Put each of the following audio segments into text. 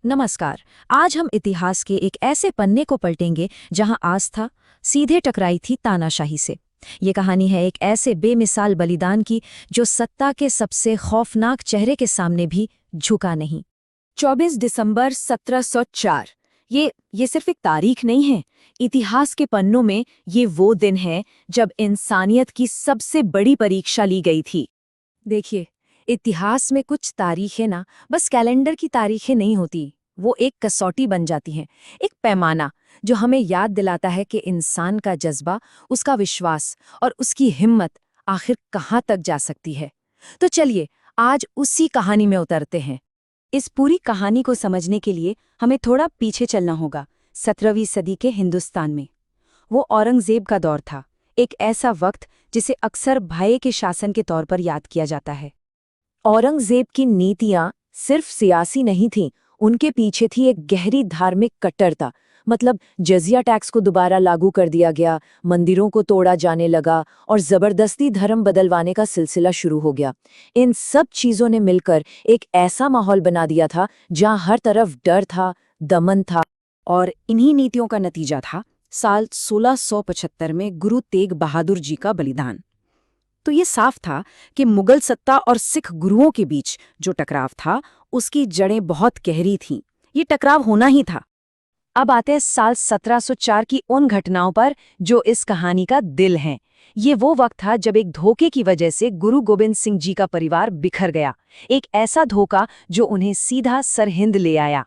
नमस्कार। आज हम इतिहास के एक ऐसे पन्ने को पलटेंगे जहां आस्था सीधे टकराई थी तानाशाही से। ये कहानी है एक ऐसे बेमिसाल बलिदान की जो सत्ता के सबसे खौफनाक चेहरे के सामने भी झुका नहीं। 24 दिसंबर 1704। ये सिर्फ एक तारीख नहीं है। इतिहास के पन्नों में ये वो दिन है जब इंसानियत की सबसे बड़ी परीक्षा ली गई थी। देखिए, इतिहास में कुछ तारीखें ना बस कैलेंडर की तारीखें नहीं होती, वो एक कसौटी बन जाती हैं, एक पैमाना जो हमें याद दिलाता है कि इंसान का जज्बा, उसका विश्वास और उसकी हिम्मत आखिर कहाँ तक जा सकती है। तो चलिए आज उसी कहानी में उतरते हैं। इस पूरी कहानी को समझने के लिए हमें थोड़ा पीछे चलना होगा, 17वीं सदी के हिंदुस्तान में। वो औरंगजेब का दौर था, एक ऐसा वक्त जिसे अक्सर भय के शासन के तौर पर याद किया जाता है। औरंगजेब की नीतियां सिर्फ सियासी नहीं थीं, उनके पीछे थी एक गहरी धार्मिक कट्टरता। मतलब जजिया टैक्स को दोबारा लागू कर दिया गया, मंदिरों को तोड़ा जाने लगा और जबरदस्ती धर्म बदलवाने का सिलसिला शुरू हो गया। इन सब चीजों ने मिलकर एक ऐसा माहौल बना दिया था जहां हर तरफ डर था, दमन था। और इन्हीं नीतियों का नतीजा था साल 1675 में गुरु तेग बहादुर जी का बलिदान। तो ये साफ था कि मुगल सत्ता और सिख गुरुओं के बीच जो टकराव था उसकी जड़ें बहुत गहरी थीं। ये टकराव होना ही था। अब आते हैं साल 1704 की उन घटनाओं पर जो इस कहानी का दिल हैं। ये वो वक्त था जब एक धोखे की वजह से गुरु गोबिंद सिंह जी का परिवार बिखर गया। एक ऐसा धोखा जो उन्हें सीधा सरहिंद ले आया।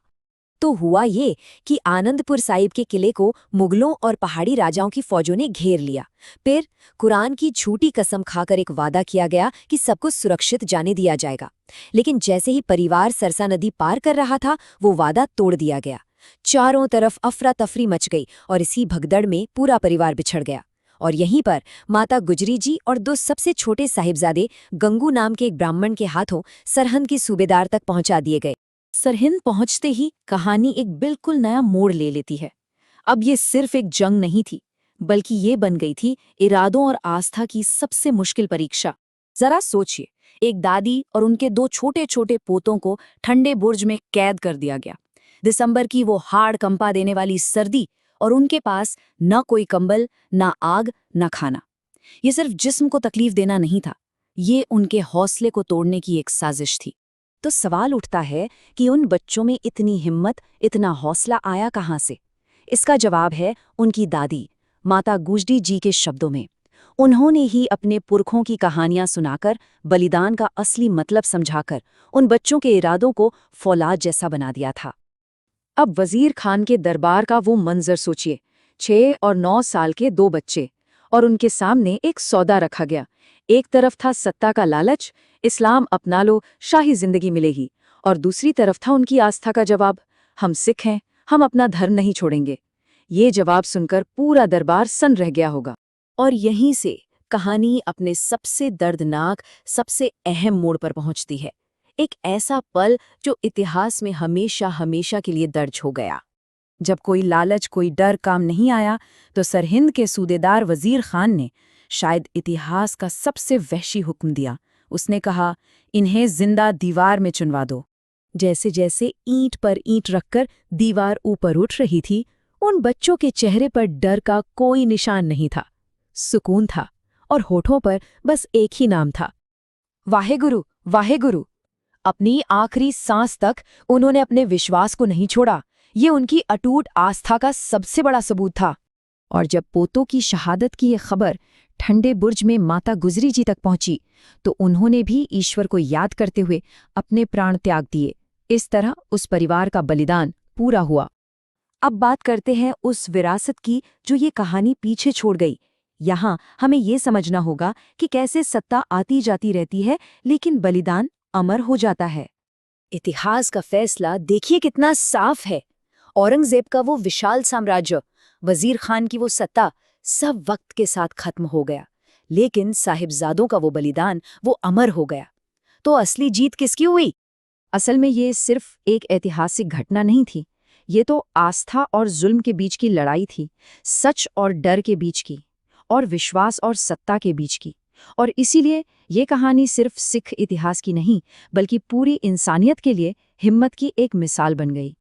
तो हुआ ये कि आनंदपुर साहिब के किले को मुगलों और पहाड़ी राजाओं की फौजों ने घेर लिया। फिर कुरान की झूठी कसम खाकर एक वादा किया गया कि सबको सुरक्षित जाने दिया जाएगा। लेकिन जैसे ही परिवार सरसा नदी पार कर रहा था, वो वादा तोड़ दिया गया। चारों तरफ अफरा तफरी मच गई और इसी भगदड़ में पूरा परिवार बिछड़ गया। और यहीं पर माता गुजरी जी और दो सबसे छोटे साहिबजादे गंगू नाम के एक ब्राह्मण के हाथों सरहंद के सूबेदार तक पहुंचा दिए गए। सरहिंद पहुंचते ही कहानी एक बिल्कुल नया मोड़ ले लेती है। अब ये सिर्फ एक जंग नहीं थी, बल्कि ये बन गई थी इरादों और आस्था की सबसे मुश्किल परीक्षा। जरा सोचिए, एक दादी और उनके दो छोटे छोटे पोतों को ठंडे बुर्ज में कैद कर दिया गया। दिसंबर की वो हाड़ कंपा देने वाली सर्दी, और उनके पास न कोई कंबल, न आग, न खाना। ये सिर्फ जिस्म को तकलीफ देना नहीं था, ये उनके हौसले को तोड़ने की एक साजिश थी। तो सवाल उठता है कि उन बच्चों में इतनी हिम्मत, इतना हौसला आया कहाँ से? इसका जवाब है उनकी दादी माता गुजरी जी के शब्दों में। उन्होंने ही अपने पुरखों की कहानियां सुनाकर, बलिदान का असली मतलब समझाकर उन बच्चों के इरादों को फौलाद जैसा बना दिया था। अब वजीर खान के दरबार का वो मंजर सोचिए, 6 और 9 साल के दो बच्चे, और उनके सामने एक सौदा रखा गया। एक तरफ था सत्ता का लालच, इस्लाम अपना लो, शाही जिंदगी मिलेगी, और दूसरी तरफ था उनकी आस्था का जवाब, हम सिख हैं, हम अपना धर्म नहीं छोड़ेंगे। ये जवाब सुनकर पूरा दरबार सन्न रह गया होगा। और यहीं से कहानी अपने सबसे दर्दनाक, सबसे अहम मोड़ पर पहुंचती है। एक ऐसा पल जो इतिहास में हमेशा हमेशा के लिए दर्ज हो गया। जब कोई लालच, कोई डर काम नहीं आया, तो सरहिंद के सूबेदार वजीर खान ने शायद इतिहास का सबसे वहशी हुक्म दिया। उसने कहा, इन्हें जिंदा दीवार में चुनवा दो। जैसे जैसे ईंट पर ईंट रखकर दीवार ऊपर उठ रही थी, उन बच्चों के चेहरे पर डर का कोई निशान नहीं था। सुकून था, और होठों पर बस एक ही नाम था, वाहेगुरु, वाहेगुरु। अपनी आखिरी सांस तक उन्होंने अपने विश्वास को नहीं छोड़ा। ये उनकी अटूट आस्था का सबसे बड़ा सबूत था। और जब पोतों की शहादत की ये खबर ठंडे बुर्ज में माता गुजरी जी तक पहुंची, तो उन्होंने भी ईश्वर को याद करते हुए अपने प्राण त्याग दिए। इस तरह उस परिवार का बलिदान पूरा हुआ। अब बात करते हैं उस विरासत की जो ये कहानी पीछे छोड़ गई। यहाँ हमें ये समझना होगा कि कैसे सत्ता आती जाती रहती है, लेकिन बलिदान अमर हो जाता है। इतिहास का फैसला देखिए कितना साफ है। औरंगजेब का वो विशाल साम्राज्य, वजीर खान की वो सत्ता, सब वक्त के साथ खत्म हो गया। लेकिन साहिबजादों का वो बलिदान, वो अमर हो गया। तो असली जीत किसकी हुई? असल में ये सिर्फ एक ऐतिहासिक घटना नहीं थी, ये तो आस्था और जुल्म के बीच की लड़ाई थी, सच और डर के बीच की, और विश्वास और सत्ता के बीच की। और इसीलिए ये कहानी सिर्फ सिख इतिहास की नहीं, बल्कि पूरी इंसानियत के लिए हिम्मत की एक मिसाल बन गई।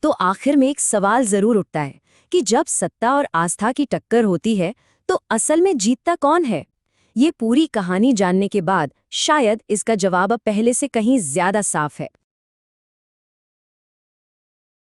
तो आखिर में एक सवाल जरूर उठता है कि जब सत्ता और आस्था की टक्कर होती है तो असल में जीतता कौन है? ये पूरी कहानी जानने के बाद शायद इसका जवाब अब पहले से कहीं ज्यादा साफ है।